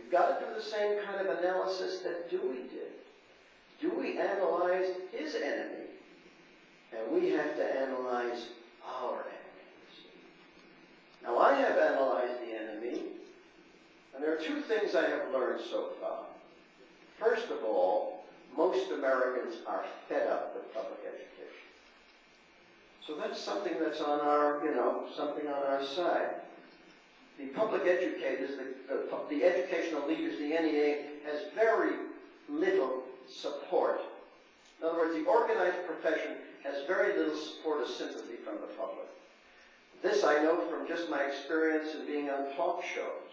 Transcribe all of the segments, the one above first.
we've got to do the same kind of analysis that Dewey did. Dewey analyzed his enemy, and we have to analyze our enemies. Now, I have analyzed the enemy, and there are two things I have learned so far. First of all, most Americans are fed up with public education. So that's something that's on our, something on our side. The public educators, the educational leaders, the NEA, has very little support. In other words, the organized profession has very little support or sympathy from the public. This I know from just my experience in being on talk shows,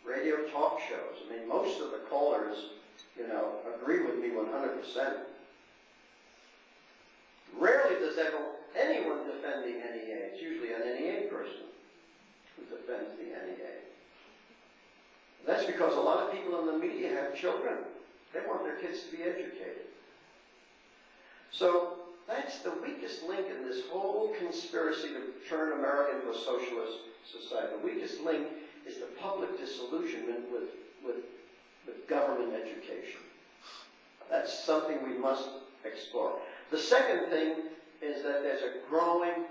radio talk shows. I mean, most of the callers, agree with me 100%. Rarely does anyone defend the NEA. It's usually an NEA person who defends the NEA. That's because a lot of people in the media have children. They want their kids to be educated. So that's the weakest link in this whole conspiracy to turn America into a socialist society. The weakest link is the public disillusionment with government education. That's something we must explore. The second thing is that there's a growing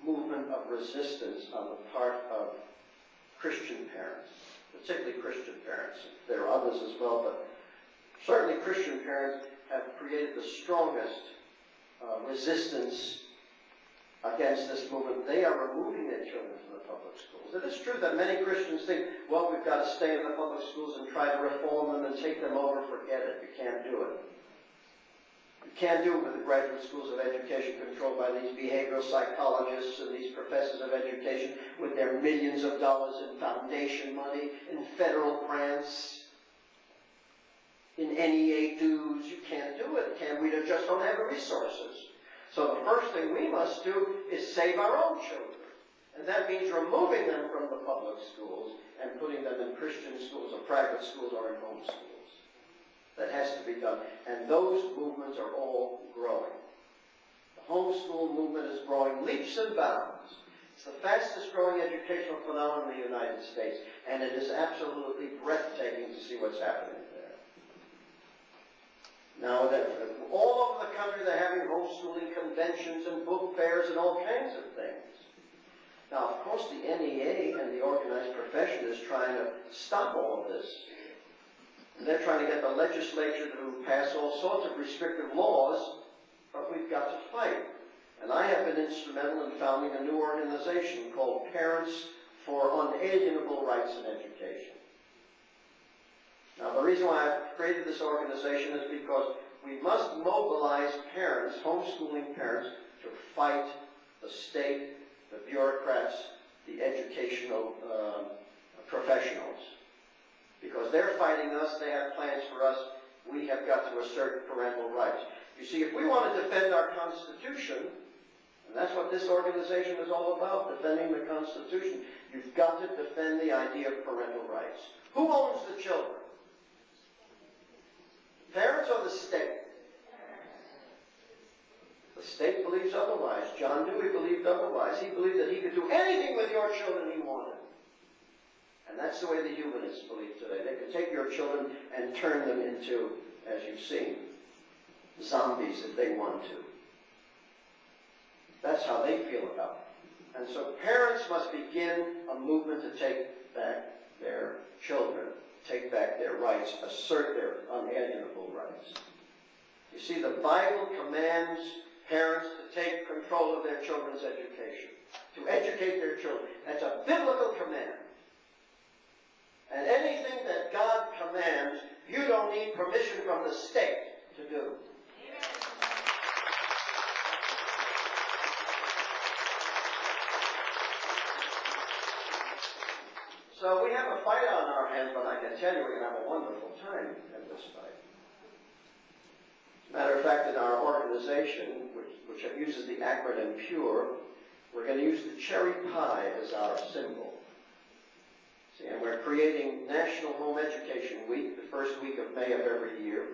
movement of resistance on the part of Christian parents, particularly Christian parents. There are others as well, but certainly Christian parents have created the strongest resistance against this movement. They are removing their children from the public schools. It is true that many Christians think, well, we've got to stay in the public schools and try to reform them and take them over. Forget it. You can't do it. You can't do it with the graduate schools of education controlled by these behavioral psychologists and these professors of education with their millions of dollars in foundation money, in federal grants, in NEA dues. You can't do it. We just don't have the resources. So the first thing we must do is save our own children. And that means removing them from the public schools and putting them in Christian schools or private schools or in home schools. That has to be done. And those movements are all growing. The homeschool movement is growing leaps and bounds. It's the fastest growing educational phenomenon in the United States. And it is absolutely breathtaking to see what's happening there. Now, all over the country, they're having homeschooling conventions and book fairs and all kinds of things. Now, of course, the NEA and the organized profession is trying to stop all of this. And they're trying to get the legislature to pass all sorts of restrictive laws, but we've got to fight. And I have been instrumental in founding a new organization called Parents for Unalienable Rights in Education. Now, the reason why I've created this organization is because we must mobilize parents, homeschooling parents, to fight the state, the bureaucrats, the educational professionals. Because they're fighting us, they have plans for us, we have got to assert parental rights. You see, if we want to defend our Constitution, and that's what this organization is all about, defending the Constitution, you've got to defend the idea of parental rights. Who owns the children? Parents or the state? The state believes otherwise. John Dewey believed otherwise. He believed that he could do anything with your children he wanted. And that's the way the humanists believe today. They could take your children and turn them into, as you've seen, zombies if they want to. That's how they feel about it. And so parents must begin a movement to take back their children, take back their rights, assert their unalienable rights. You see, the Bible commands parents to take control of their children's education, to educate their children. That's a biblical command. And anything that God commands, you don't need permission from the state to do. So we have a fight on our hands, but I can tell you we're going to have a wonderful time in this fight. As a matter of fact, in our organization, which uses the acronym PURE, we're going to use the cherry pie as our symbol. See, and we're creating National Home Education Week, the first week of May of every year.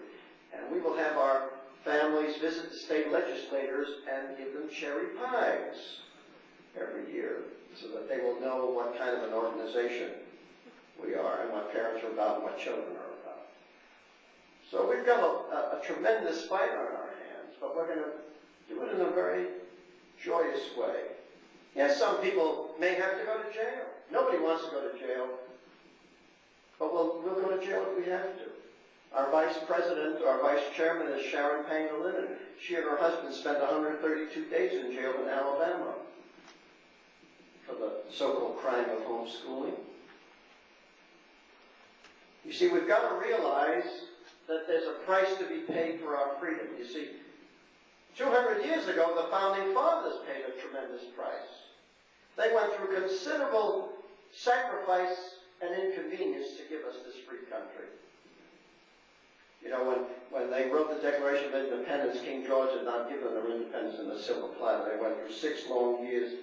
And we will have our families visit the state legislators and give them cherry pies every year, so that they will know what kind of an organization we are and what parents are about and what children are about. So we've got a tremendous fight on our hands, but we're going to do it in a very joyous way. Yes, some people may have to go to jail. Nobody wants to go to jail, but we'll go to jail if we have to. Our vice president, our vice chairman is Sharon Pangolin, and she and her husband spent 132 days in jail in Alabama for the so-called crime of homeschooling. You see, we've got to realize that there's a price to be paid for our freedom. You see, 200 years ago, the Founding Fathers paid a tremendous price. They went through considerable sacrifice and inconvenience to give us this free country. You know, when they wrote the Declaration of Independence, King George had not given them independence in a silver platter. They went through 6 long years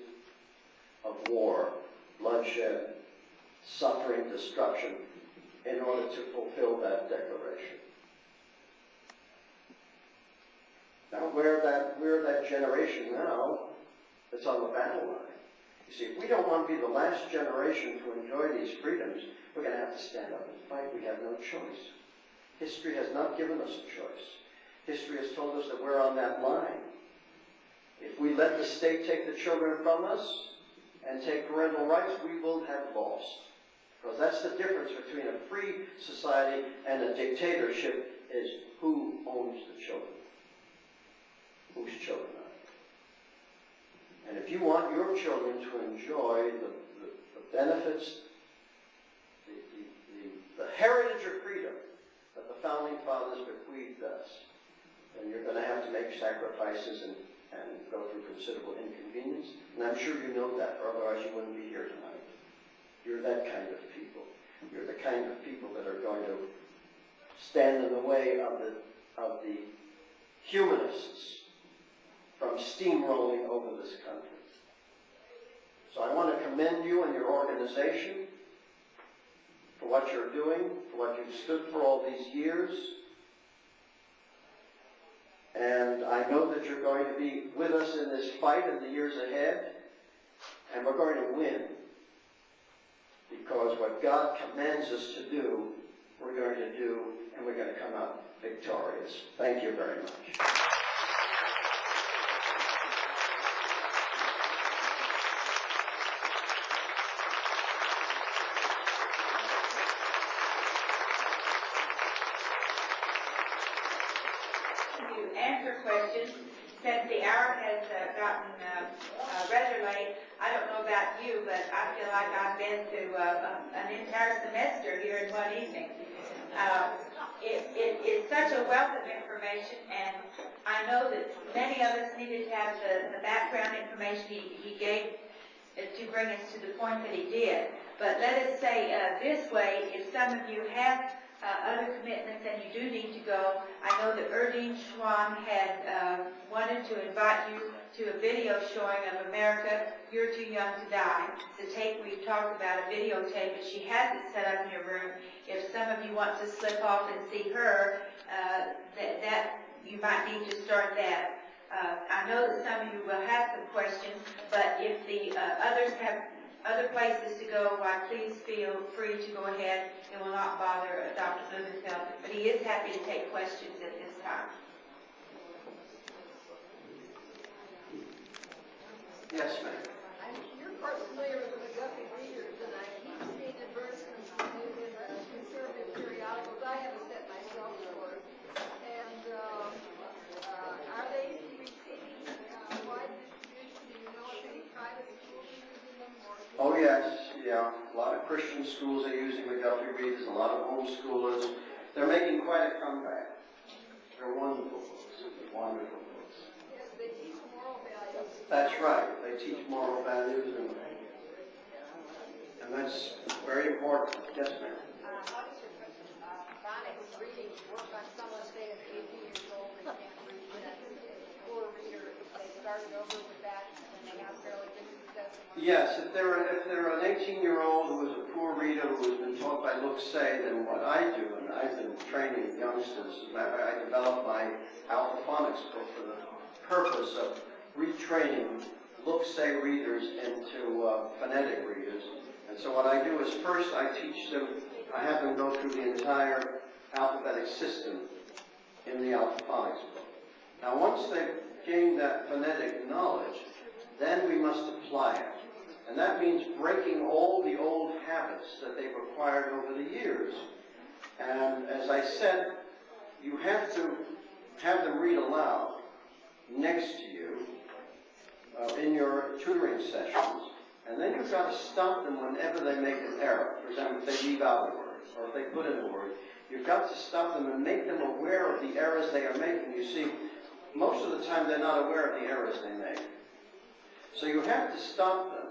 of war, bloodshed, suffering, destruction, in order to fulfill that declaration. Now, we're that generation now that's on the battle line. You see, if we don't want to be the last generation to enjoy these freedoms, we're going to have to stand up and fight. We have no choice. History has not given us a choice. History has told us that we're on that line. If we let the state take the children from us and take parental rights, we will have lost. Because that's the difference between a free society and a dictatorship, is who owns the children. Whose children are they? And if you want your children to enjoy the benefits, the heritage of freedom that the Founding Fathers bequeathed us, then you're going to have to make sacrifices and go through considerable inconvenience. And I'm sure you know that, or otherwise you wouldn't be here tonight. You're that kind of people. You're the kind of people that are going to stand in the way of the humanists from steamrolling over this country. So I want to commend you and your organization for what you're doing, for what you've stood for all these years. And I know that you're going to be with us in this fight in the years ahead, and we're going to win. Because what God commands us to do, we're going to do, and we're going to come out victorious. Thank you very much. Questions. Since the hour has gotten rather late, I don't know about you, but I feel like I've been through an entire semester here in one evening. It's such a wealth of information, and I know that many of us needed to have the background information he gave to bring us to the point that he did. But let us say this way, if some of you have other commitments and you do need to go, I know that Erdine Schwan had wanted to invite you to a video showing of America, You're Too Young to Die. It's a tape we've talked about, a videotape, but she has it set up in your room. If some of you want to slip off and see her, that you might need to start that. I know that some of you will have some questions, but if the others have other places to go, why please feel free to go ahead. It will not bother Dr. Blumenfeld, but he is happy to take questions at this time. Yes, ma'am. You're quite familiar with the McGuffey readers, and I keep seeing advertisements in the conservative periodicals. I have a set myself for it. And are they receiving wide distribution? Do you know if any private schools are using them? Oh, yes. Yeah. A lot of Christian schools are using McGuffey readers, a lot of homeschoolers. They're making quite a comeback. They're wonderful books. Wonderful books. Yes, they teach moral values. That's right. They teach moral values, and that's very important. Yes, ma'am. How does your phonics reading work on someone, say, at 18 years old and can't read? Poor reader, if they started over with that and they have fairly good success? Yes, if they're an 18-year-old who is a poor reader who has been taught by Look Say, then what I do, and I've been training youngsters, I developed my alphaphonics book for the purpose of retraining Look Say readers into phonetic readers. And so what I do is first I teach them, I have them go through the entire alphabetic system in the alphaphonics book. Now once they've gained that phonetic knowledge, then we must apply it. And that means breaking all the old habits that they've acquired over the years. And as I said, you have to have them read aloud next to you in your tutoring sessions. And then you've got to stop them whenever they make an error. For example, if they leave out a word, or if they put in a word, you've got to stop them and make them aware of the errors they are making. You see, most of the time they're not aware of the errors they make. So you have to stop them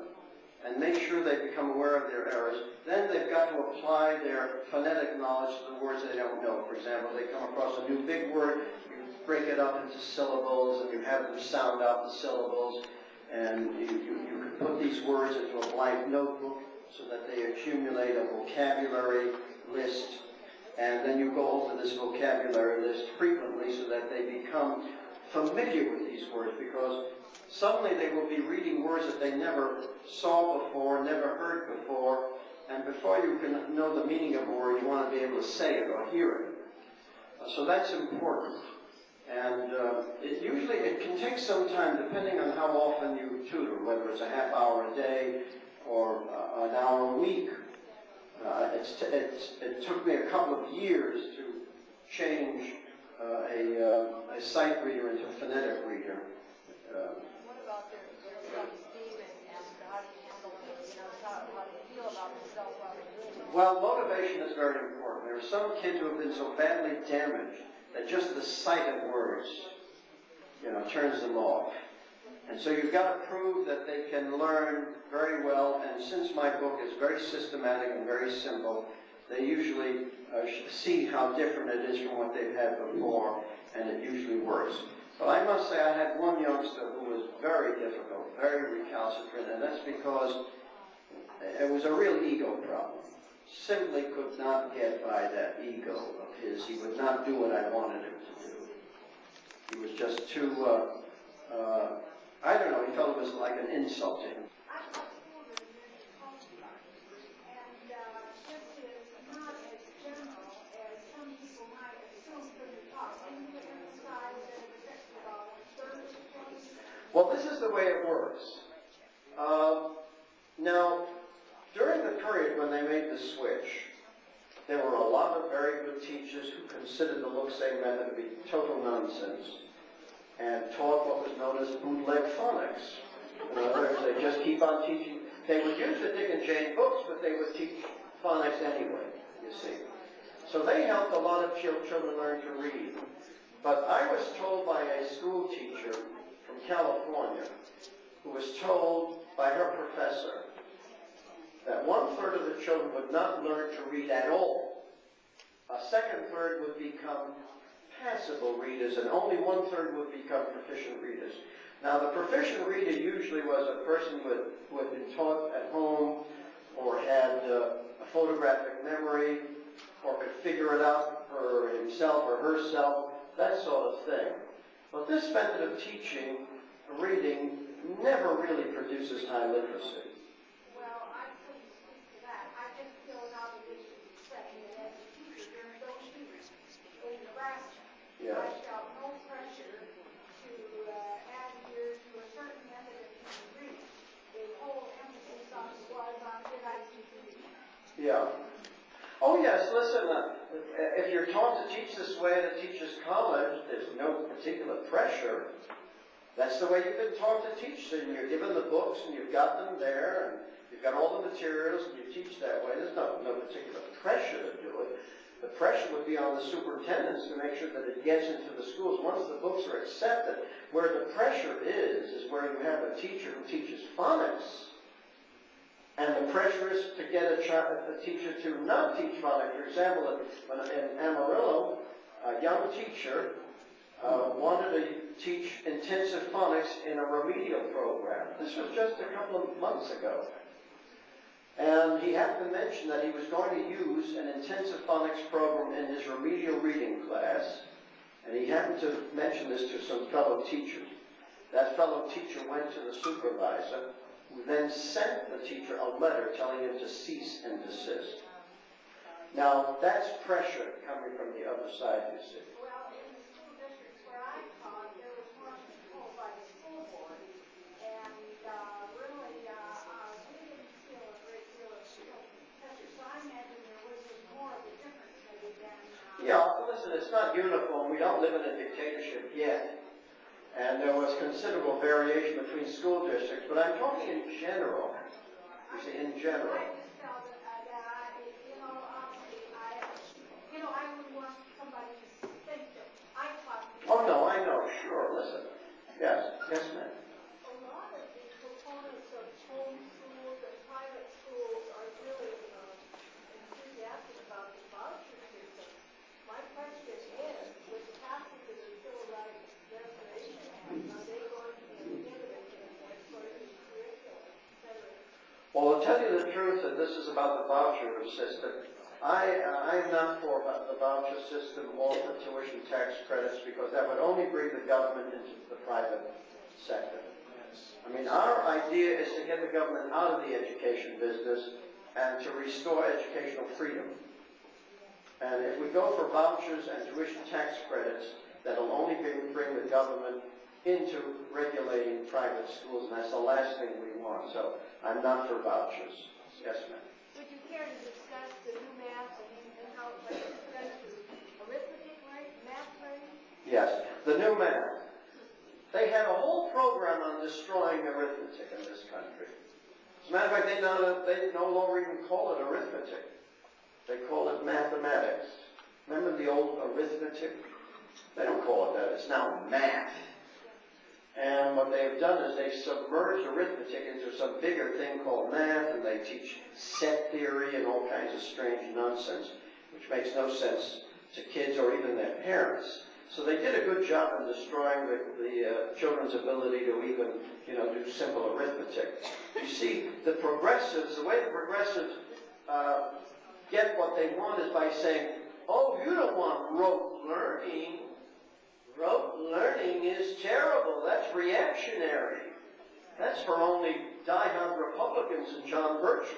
and make sure they become aware of their errors. Then they've got to apply their phonetic knowledge to the words they don't know. For example, they come across a new big word, you break it up into syllables, and you have them sound out the syllables, and you can put these words into a blank notebook so that they accumulate a vocabulary list, and then you go over this vocabulary list frequently so that they become familiar with these words, because suddenly they will be reading words that they never saw before, never heard before, and before you can know the meaning of a word, you want to be able to say it or hear it. So that's important. And it can take some time, depending on how often you tutor, whether it's a half hour a day or an hour a week. It took me a couple of years to change a sight reader into a phonetic reader. What about their self-esteem and how do you handle it? How do you feel about themselves while they're doing it? Well, motivation is very important. There are some kids who have been so badly damaged that just the sight of words, turns them off. And so you've got to prove that they can learn very well, and since my book is very systematic and very simple, they usually see how different it is from what they've had before, and it usually works. But I must say I had one youngster who was very difficult, very recalcitrant, and that's because it was a real ego problem. Simply could not get by that ego of his. He would not do what I wanted him to do. He was just too, I don't know, he felt it was like an insult to him. Well, this is the way it works. Now, during the period when they made the switch, there were a lot of very good teachers who considered the look-say method to be total nonsense and taught what was known as bootleg phonics. In other words, they just keep on teaching. They would use the Dick and Jane books, but they would teach phonics anyway, you see. So they helped a lot of children learn to read. But I was told by a school teacher from California, who was told by her professor that 1/3 of the children would not learn to read at all. A second third would become passable readers, and only 1/3 would become proficient readers. Now, the proficient reader usually was a person who had been taught at home, or had a photographic memory, or could figure it out for himself or herself, that sort of thing. But this method of teaching reading never really produces high literacy. Well, I couldn't speak to that. I just feel an obligation to say that as a teacher during those years in Nebraska, I felt no pressure to add here to a certain method of teaching reading. The whole emphasis on was on did I teach reading? Yeah. Oh yes, listen, if you're taught to teach this way at a teacher's college, there's no particular pressure. That's the way you've been taught to teach. And you're given the books, and you've got them there, and you've got all the materials, and you teach that way. There's no particular pressure to do it. The pressure would be on the superintendents to make sure that it gets into the schools. Once the books are accepted, where the pressure is where you have a teacher who teaches phonics. And the pressure is to get a teacher to not teach phonics. For example, in Amarillo, a young teacher wanted to teach intensive phonics in a remedial program. This was just a couple of months ago. And he happened to mention that he was going to use an intensive phonics program in his remedial reading class. And he happened to mention this to some fellow teachers. That fellow teacher went to the supervisor who then sent the teacher a letter telling him to cease and desist. Now, that's pressure coming from the other side, you see. Well, in the school districts where I taught, there was more control by the school board, and really, we didn't feel a great deal of school pressure. So I imagine there was more of a difference maybe than. Yeah, listen, it's not uniform. We don't live in a dictatorship yet. And there was considerable variation between school districts, but I'm talking in general. You see, in general. I just felt that, I would want somebody to think that I taught. Oh, no, I know, sure, listen. Yes, yes, ma'am. A lot of the proponents of home schools and private schools are really enthusiastic about the voucher system. My question is, with the passage of the Civil Rights Restoration Act, are they going to be inhibited as far as curriculum, et cetera? Well, I'll tell you the truth, that this is about the voucher system. I'm not for the voucher system or for tuition tax credits because that would only bring the government into the private sector. I mean, our idea is to get the government out of the education business and to restore educational freedom. And if we go for vouchers and tuition tax credits, that'll only bring the government into regulating private schools, and that's the last thing we want. So I'm not for vouchers. Yes, ma'am. Would you care to discuss the new math and how it discuss arithmetic rate, math rate? Yes, the new math. They had a whole program on destroying arithmetic in this country. As a matter of fact, they no longer even call it arithmetic. They call it mathematics. Remember the old arithmetic? They don't call it that. It's now math. And what they've done is they've submerged arithmetic into some bigger thing called math, and they teach set theory and all kinds of strange nonsense, which makes no sense to kids or even their parents. So they did a good job in destroying the children's ability to even, do simple arithmetic. You see, the progressives, the way the progressives get what they want is by saying, oh, you don't want rote learning. Rote learning is terrible. That's reactionary. That's for only die-hard Republicans and John Birchers.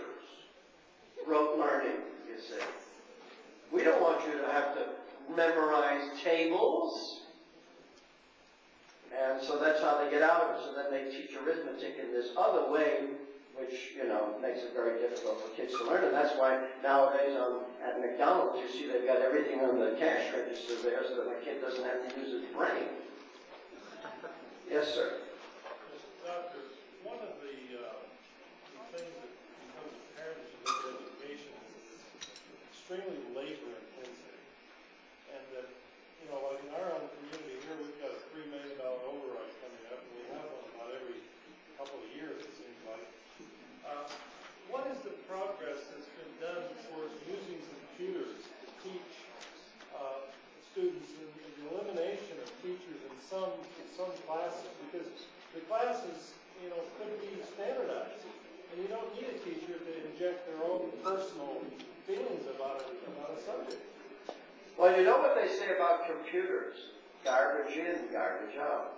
Rote learning, you see. We don't want you to have to memorize tables. And so that's how they get out of it. So then they teach arithmetic in this other way, which, makes it very difficult for kids to learn. And that's why nowadays at McDonald's, you see they've got everything on the cash register there so that the kid doesn't have to use his brain. Yes, sir. Doctor, one of the things that becomes apparent as you look at education is it's extremely labor intensive. And that, like in our own community here, we've got a $3 million override coming up, and we have one about every couple of years, it seems like. What is the progress that's been done towards using computers to teach students and the elimination of teachers in some classes? Because the classes, could be standardized, and you don't need a teacher to inject their own personal feelings about a subject. Well, you know what they say about computers? Garbage in, garbage out.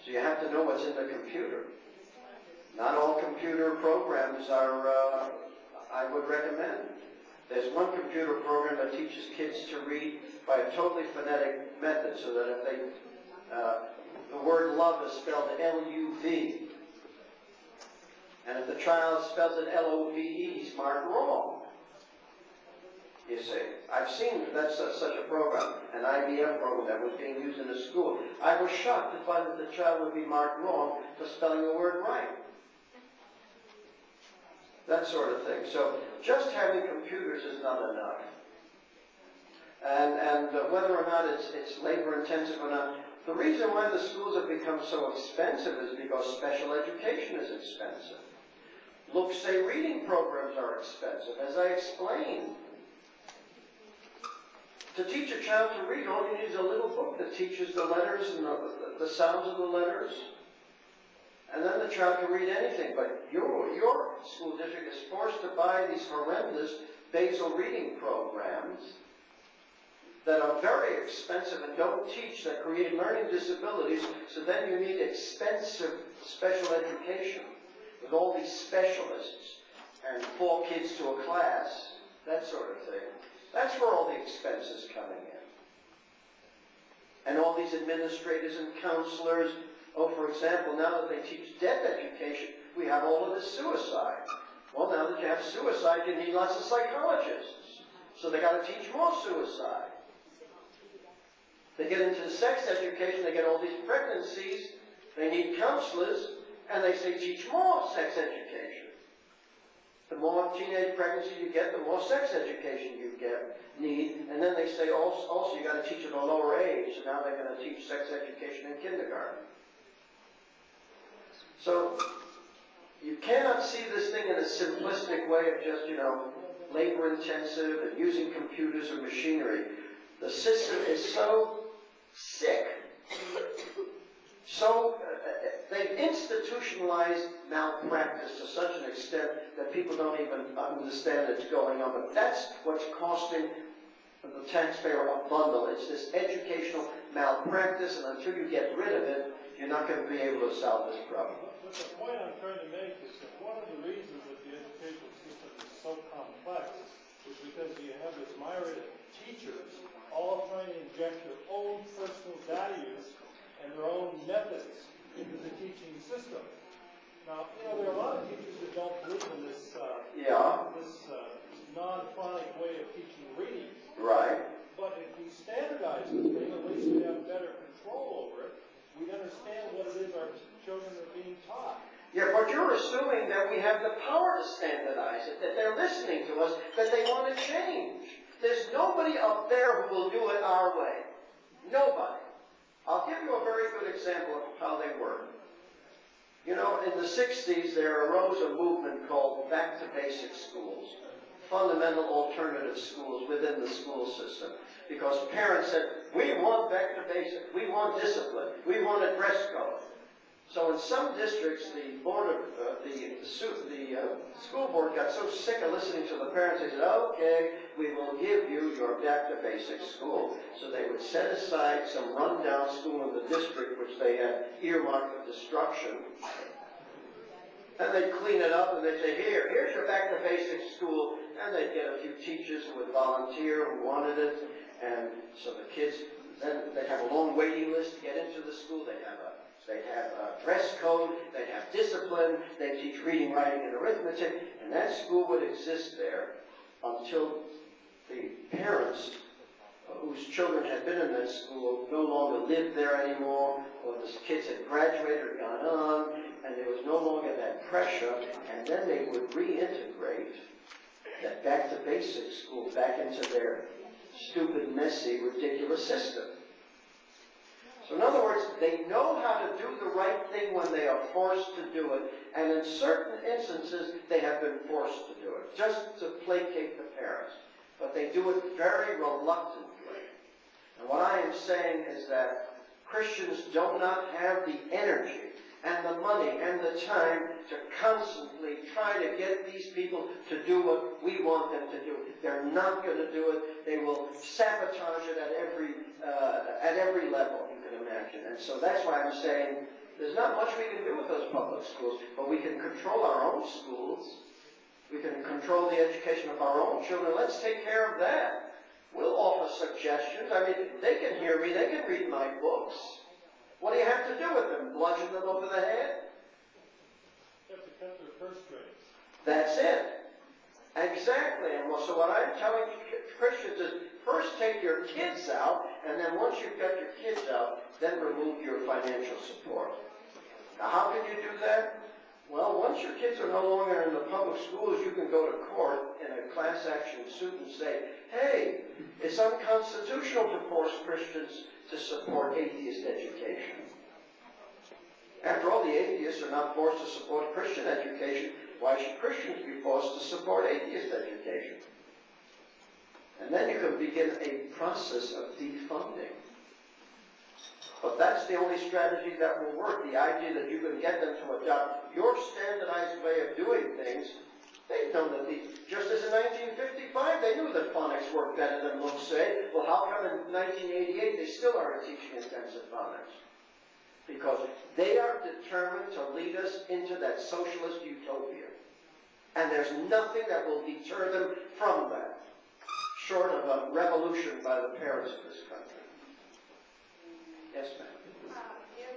So you have to know what's in the computer. Not all computer programs are, I would recommend. There's one computer program that teaches kids to read by a totally phonetic method so that if they, the word love is spelled L-U-V. And if the child spells it L-O-V-E, he's marked wrong. You see, I've seen that's such a program, an IBM program that was being used in a school. I was shocked to find that the child would be marked wrong for spelling the word right. That sort of thing. So just having computers is not enough. And whether or not it's labor intensive or not, the reason why the schools have become so expensive is because special education is expensive. Look, say reading programs are expensive, as I explained. To teach a child to read, all you need is a little book that teaches the letters and the sounds of the letters. And then the child can read anything. But your school district is forced to buy these horrendous basal reading programs that are very expensive and don't teach, that create learning disabilities, so then you need expensive special education, with all these specialists and 4 kids to a class, that sort of thing. That's where all the expense is coming in. And all these administrators and counselors, oh, for example, now that they teach death education, we have all of this suicide. Well, now that you have suicide, you need lots of psychologists. So they got to teach more suicide. They get into sex education, they get all these pregnancies, they need counselors, and they say teach more sex education. The more teenage pregnancy you get, the more sex education you need. And then they say also you got to teach at a lower age. So now they're going to teach sex education in kindergarten. So you cannot see this thing in a simplistic way of just, labor intensive and using computers or machinery. The system is so sick. So they've institutionalized malpractice to such an extent that people don't even understand it's going on. But that's what's costing the taxpayer a bundle. It's this educational malpractice, and until you get rid of it, you're not going to be able to solve this problem. But the point I'm trying to make is that one of the reasons that the educational system is so complex is because you have this myriad of teachers all trying to inject their own personal values and their own methods into the teaching system. Now, there are a lot of teachers that don't believe in this non-phonic way of teaching reading. Right. But if we standardize the thing, at least we have better control over it. We understand what it is our children are being taught. Yeah, but you're assuming that we have the power to standardize it, that they're listening to us, that they want to change. There's nobody up there who will do it our way. Nobody. I'll give you a very good example of how they work. In the 60s, there arose a movement called Back to Basic Schools, fundamental alternative schools within the school system, because parents said, we want back to basic, we want discipline, we want a dress code. So in some districts, the school board got so sick of listening to the parents, they said, okay, we will give you your back to basic school. So they would set aside some rundown school in the district, which they had earmarked for destruction, and they'd clean it up, and they'd say, here's your back to basic school, and they'd get a few teachers who would volunteer, who wanted it, and so the kids, then they'd have a long waiting list to get into the school. They'd have a dress code, they'd have discipline, they'd teach reading, writing, and arithmetic, and that school would exist there until the parents whose children had been in that school no longer lived there anymore, or the kids had graduated or gone on, and there was no longer that pressure, and then they would reintegrate that back to basic school back into their stupid, messy, ridiculous system. So in other words, they know how to do the right thing when they are forced to do it, and in certain instances, they have been forced to do it, just to placate the parents. But they do it very reluctantly. And what I am saying is that Christians do not have the energy and the money and the time to constantly try to get these people to do what we want them to do. They're not going to do it. They will sabotage it at every level, you can imagine. And so that's why I'm saying there's not much we can do with those public schools, but we can control our own schools. We can control the education of our own children. Let's take care of that. We'll offer suggestions. I mean, they can hear me. They can read my books. What do you have to do with them? Bludgeon them over the head? You have to cut their purse strings. That's it. Exactly. And so what I'm telling Christians is, first take your kids out, and then once you've got your kids out, then remove your financial support. Now, how can you do that? Well, once your kids are no longer in the public schools, you can go to court in a class action suit and say, hey, it's unconstitutional to force Christians to support atheist education. After all, the atheists are not forced to support Christian education. Why should Christians be forced to support atheist education? And then you can begin a process of defunding. But that's the only strategy that will work. The idea that you can get them to adopt your standardized way of doing things, they've known that just as in 1955, they knew that phonics worked better than looks say. Well, how come in 1988 they still aren't teaching intensive phonics? Because They are determined to lead us into that socialist utopia. And there's nothing that will deter them from that, short of a revolution by the parents of this country. Yes, ma'am. If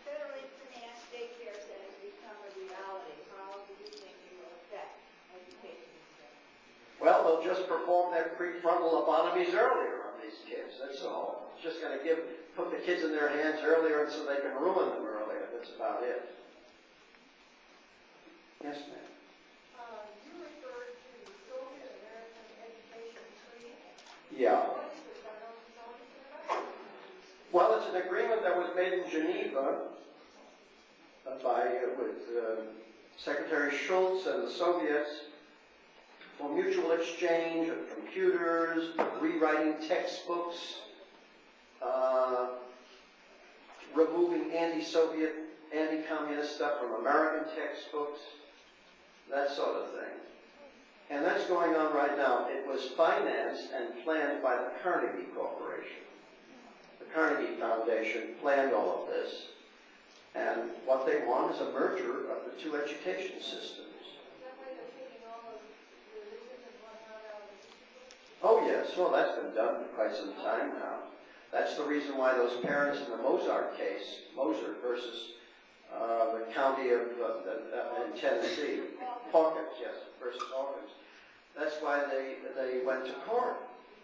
federally financed daycare centers become a reality, how do you think it will affect education? Well, they'll just perform their prefrontal lobotomies earlier on these kids, that's all. It's just going to put the kids in their hands earlier so they can ruin them earlier. That's about it. Yes, ma'am. You referred to the Soviet American education tree. Yeah. What is it? I don't know anything about it. Well, it's an agreement that was made in Geneva with Secretary Schultz and the Soviets for mutual exchange of computers, rewriting textbooks, removing anti-Soviet, anti-communist stuff from American textbooks, that sort of thing. And that's going on right now. It was financed and planned by the Carnegie Corporation. The Carnegie Foundation planned all of this. And what they want is a merger of the two education systems. That way they're taking all of the religion and whatnot out of the Oh yes, well that's been done for quite some time now. That's the reason why those parents in the Mozart case, Mozart versus the county of in Tennessee, Hawkins, yes, versus Hawkins. That's why they went to court,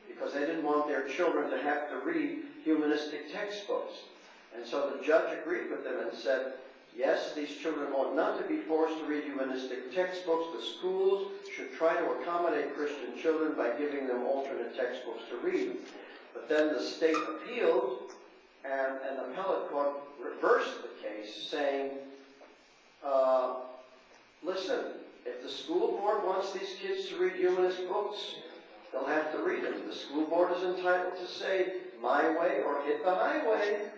because they didn't want their children to have to read humanistic textbooks. And so the judge agreed with them and said, yes, these children ought not to be forced to read humanistic textbooks. The schools should try to accommodate Christian children by giving them alternate textbooks to read. But then the state appealed, and the appellate court reversed the case, saying, listen, if the school board wants these kids to read humanist books, they'll have to read them. The school board is entitled to say, my way or hit the highway.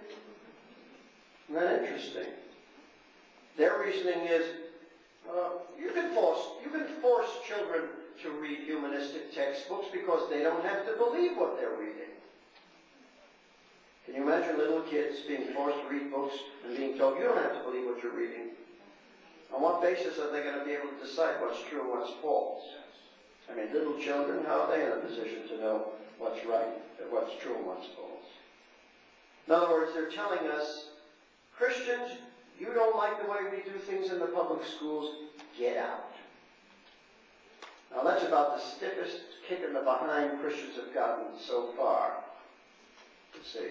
Isn't that interesting? Their reasoning is, you can force children to read humanistic textbooks because they don't have to believe what they're reading. Can you imagine little kids being forced to read books and being told, you don't have to believe what you're reading? On what basis are they going to be able to decide what's true and what's false? I mean, little children, how are they in a position to know what's right, what's true and what's false? In other words, they're telling us, Christians, you don't like the way we do things in the public schools, get out. Now that's about the stiffest kick in the behind Christians have gotten so far. Let's see.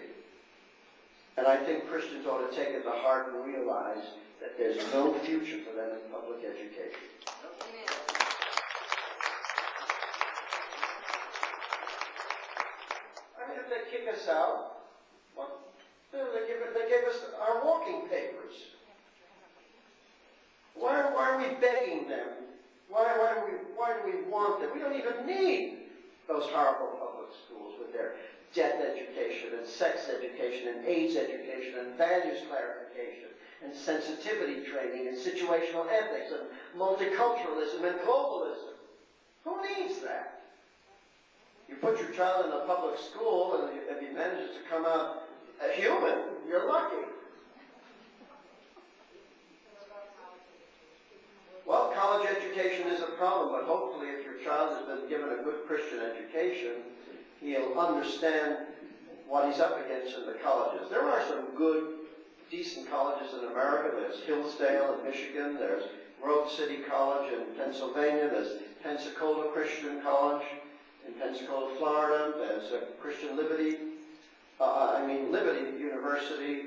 And I think Christians ought to take it to heart and realize that there's no future for them in public education. I mean, if they kick us out, well, they gave us our walking papers. Why are we begging them? Why do we want them? We don't even need those horrible public schools with their death education and sex education and AIDS education and values clarification and sensitivity training and situational ethics and multiculturalism and globalism. Who needs that? You put your child in a public school and if he manages to come out a human, you're lucky. Well, college education is a problem, but hopefully if your child has been given a good Christian education, he'll understand what he's up against in the colleges. There are some good, decent colleges in America. There's Hillsdale in Michigan. There's Grove City College in Pennsylvania. There's Pensacola Christian College in Pensacola, Florida. There's Christian Liberty University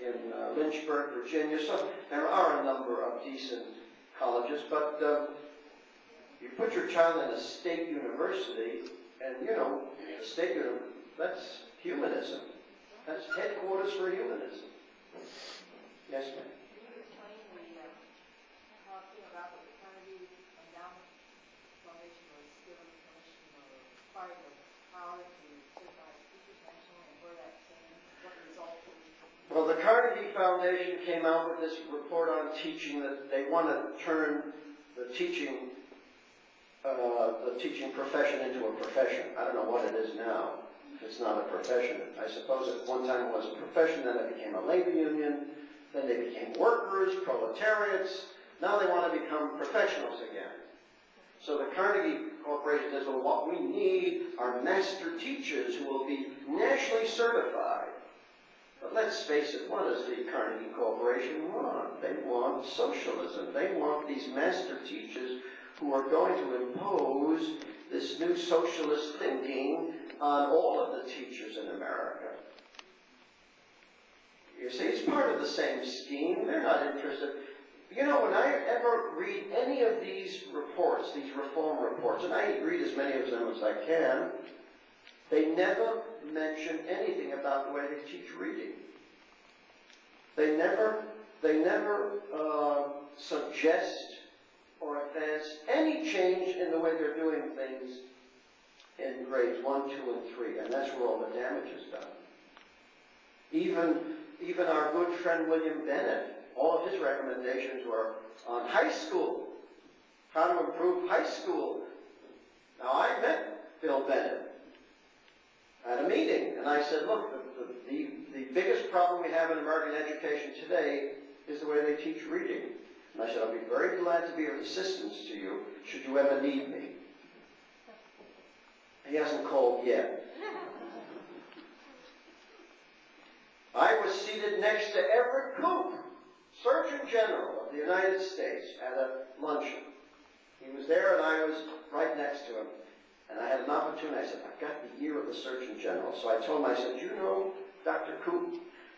in Lynchburg, Virginia. So there are a number of decent colleges, but you put your child in a state university, and you know, the state university, that's humanism. That's headquarters for humanism. Yes, ma'am. Talking about the Carnegie Endowment Foundation was given permission or part of how to certify teachers nationally and where that stands, what resulted. Well, the Carnegie Foundation came out with this report on teaching that they want to turn the teaching profession into a profession. I don't know what it is now. It's not a profession. I suppose at one time it was a profession, then it became a labor union, then they became workers, proletariats. Now they want to become professionals again. So the Carnegie Corporation says, well, what we need are master teachers who will be nationally certified. But let's face it, what does the Carnegie Corporation want? They want socialism. They want these master teachers who are going to impose this new socialist thinking on all of the teachers in America. You see, it's part of the same scheme. They're not interested. You know, when I ever read any of these reports, these reform reports, and I read as many of them as I can, they never mention anything about the way they teach reading. They never suggest or advance any change in the way they're doing things in grades 1, 2, and 3, and that's where all the damage is done. Even our good friend William Bennett, all of his recommendations were on high school, how to improve high school. Now, I met Bill Bennett at a meeting, and I said, look, the biggest problem we have in American education today is the way they teach reading. And I said, I'll be very glad to be of assistance to you should you ever need me. He hasn't called yet. I was seated next to Everett Koop, Surgeon General of the United States, at a luncheon. He was there and I was right next to him. And I had an opportunity. I said, I've got the ear of the Surgeon General. So I told him, I said, you know, Dr. Koop,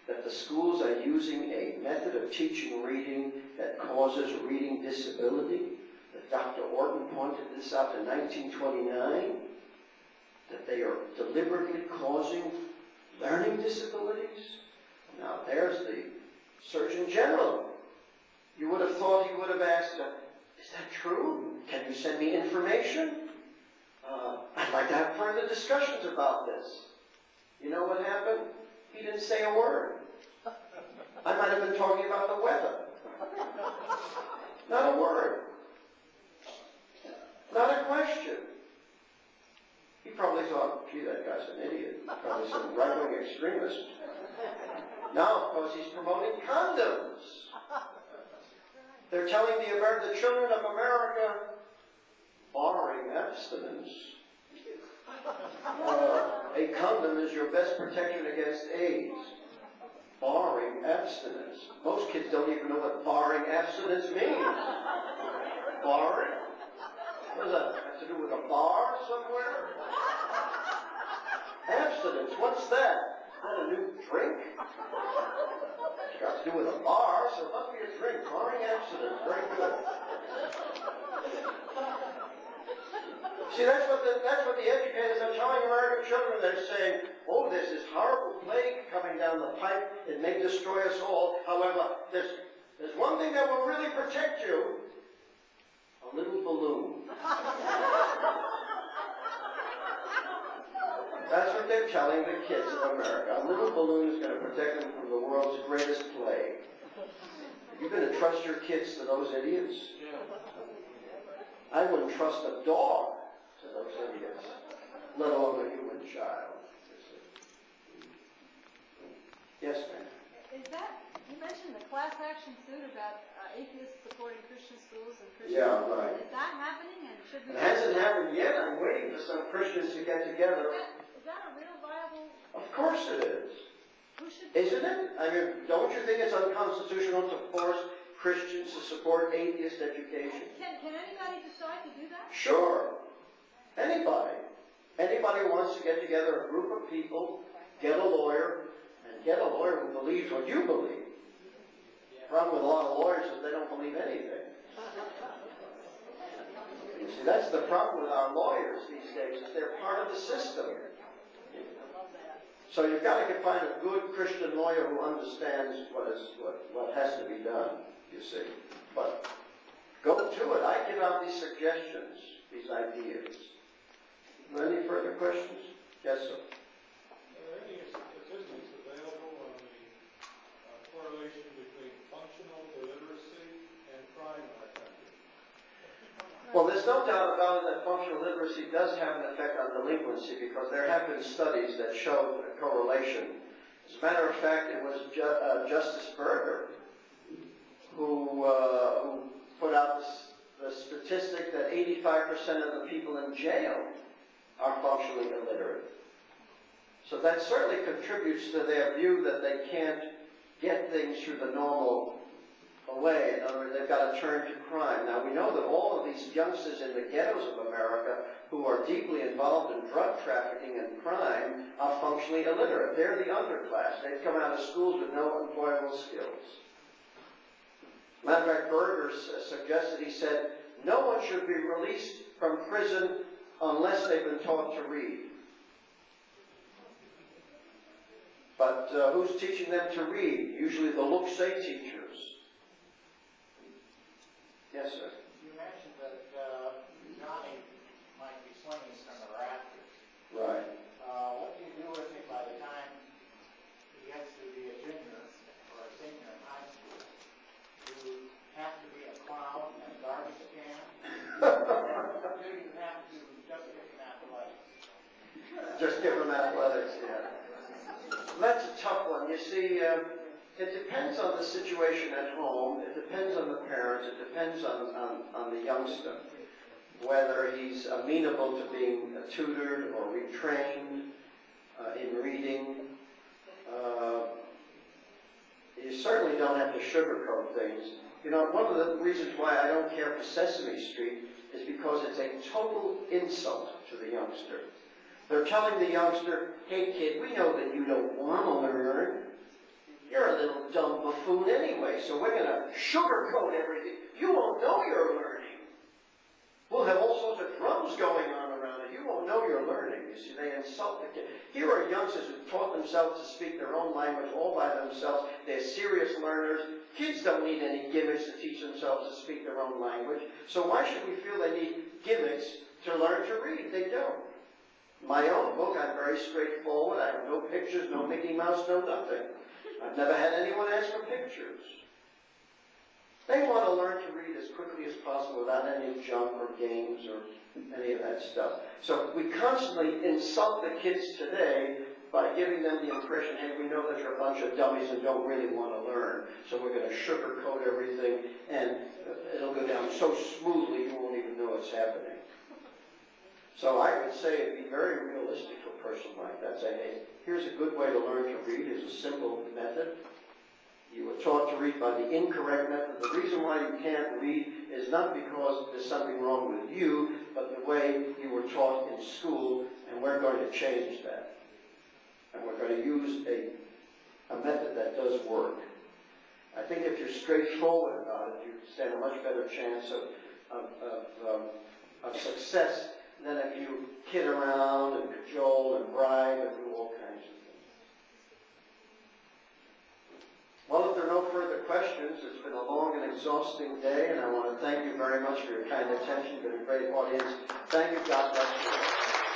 that the schools are using a method of teaching reading that causes reading disability? That Dr. Orton pointed this out in 1929? That they are deliberately causing learning disabilities? Now, there's the Surgeon General. You would have thought he would have asked, is that true? Can you send me information? I'd like to have further discussions about this. You know what happened? He didn't say a word. I might have been talking about the weather. Not a word. Not a question. He probably thought, gee, that guy's an idiot. Probably some right-wing extremist. Now, of course, he's promoting condoms. They're telling the children of America, barring abstinence, a condom is your best protection against AIDS. Barring abstinence. Most kids don't even know what barring abstinence means. Barring? What does that have to do with a bar somewhere? Abstinence, what's that? Is that a new drink? It's got to do with a bar, so it must be a drink. Barring abstinence, very good. See, that's what the educators are telling American children. They're saying, oh, there's this horrible plague coming down the pipe. It may destroy us all. However, there's one thing that will really protect you. A little balloon. That's what they're telling the kids of America. A little balloon is going to protect them from the world's greatest plague. Are you going to trust your kids to those idiots? I wouldn't trust a dog to those idiots, let alone a human child. Yes, ma'am. Is that, you mentioned the class action suit about atheists supporting Christian schools and Christian Yeah, schools. right. Is that happening, and should we... It hasn't happened yet. I'm waiting for some Christians to get together. Is that a real viable... Of course it is. Who should... Isn't it? I mean, don't you think it's unconstitutional to force Christians to support atheist education? Can anybody decide to do that? Sure. Anybody. Anybody who wants to get together a group of people, get a lawyer, and get a lawyer who believes what you believe. The problem with a lot of lawyers is they don't believe anything. You see, that's the problem with our lawyers these days, is they're part of the system. So you've got to find a good Christian lawyer who understands what has to be done, you see. But go to it. I give out these suggestions, these ideas. Any further questions? Yes, sir. Are there any statistics available on the correlation between functional illiteracy and crime in our country? Well, there's no doubt about it that functional literacy does have an effect on delinquency because there have been studies that show a correlation. As a matter of fact, it was Justice Berger who put out the statistic that 85% of the people in jail are functionally illiterate. So that certainly contributes to their view that they can't get things through the normal way. In other words, they've got to turn to crime. Now, we know that all of these youngsters in the ghettos of America who are deeply involved in drug trafficking and crime are functionally illiterate. They're the underclass. They've come out of schools with no employable skills. Matter of fact, Berger suggested, he said, no one should be released from prison unless they've been taught to read. But who's teaching them to read? Usually the look-say teachers. Yes, sir. You mentioned that Johnny might be swinging from the rafters. Right. What do you do with him by the time he gets to be a junior or a senior in high school? Do you have to be a clown and a garbage can? Or do you have to just give him athletics? Just give them athletics, yeah. That's a tough one. You see, it depends on the situation at home. It depends on the parents. It depends on the youngster, whether he's amenable to being tutored or retrained in reading. You certainly don't have to sugarcoat things. You know, one of the reasons why I don't care for Sesame Street is because it's a total insult to the youngster. They're telling the youngster, hey kid, we know that you don't want to learn. You're a little dumb buffoon anyway, so we're going to sugarcoat everything. You won't know you're learning. We'll have all sorts of drums going on around it. You won't know you're learning. You see, they insult the kid. Here are youngsters who taught themselves to speak their own language all by themselves. They're serious learners. Kids don't need any gimmicks to teach themselves to speak their own language. So why should we feel they need gimmicks to learn to read? They don't. My own book, I'm very straightforward. I have no pictures, no Mickey Mouse, no nothing. I've never had anyone ask for pictures. They want to learn to read as quickly as possible without any junk or games or any of that stuff. So we constantly insult the kids today by giving them the impression, hey, we know that you're a bunch of dummies and don't really want to learn, so we're going to sugarcoat everything, and it'll go down so smoothly you won't even know it's happening. So I would say it'd be very realistic for a person like that. Say, hey, here's a good way to learn to read. Here's a simple method. You were taught to read by the incorrect method. The reason why you can't read is not because there's something wrong with you, but the way you were taught in school, and we're going to change that. And we're going to use a method that does work. I think if you're straightforward about it, you stand a much better chance of success than if you kid around and cajole and bribe and do all kinds of things. Well, if there are no further questions, it's been a long and exhausting day, and I want to thank you very much for your kind attention. You've been a great audience. Thank you. God bless you.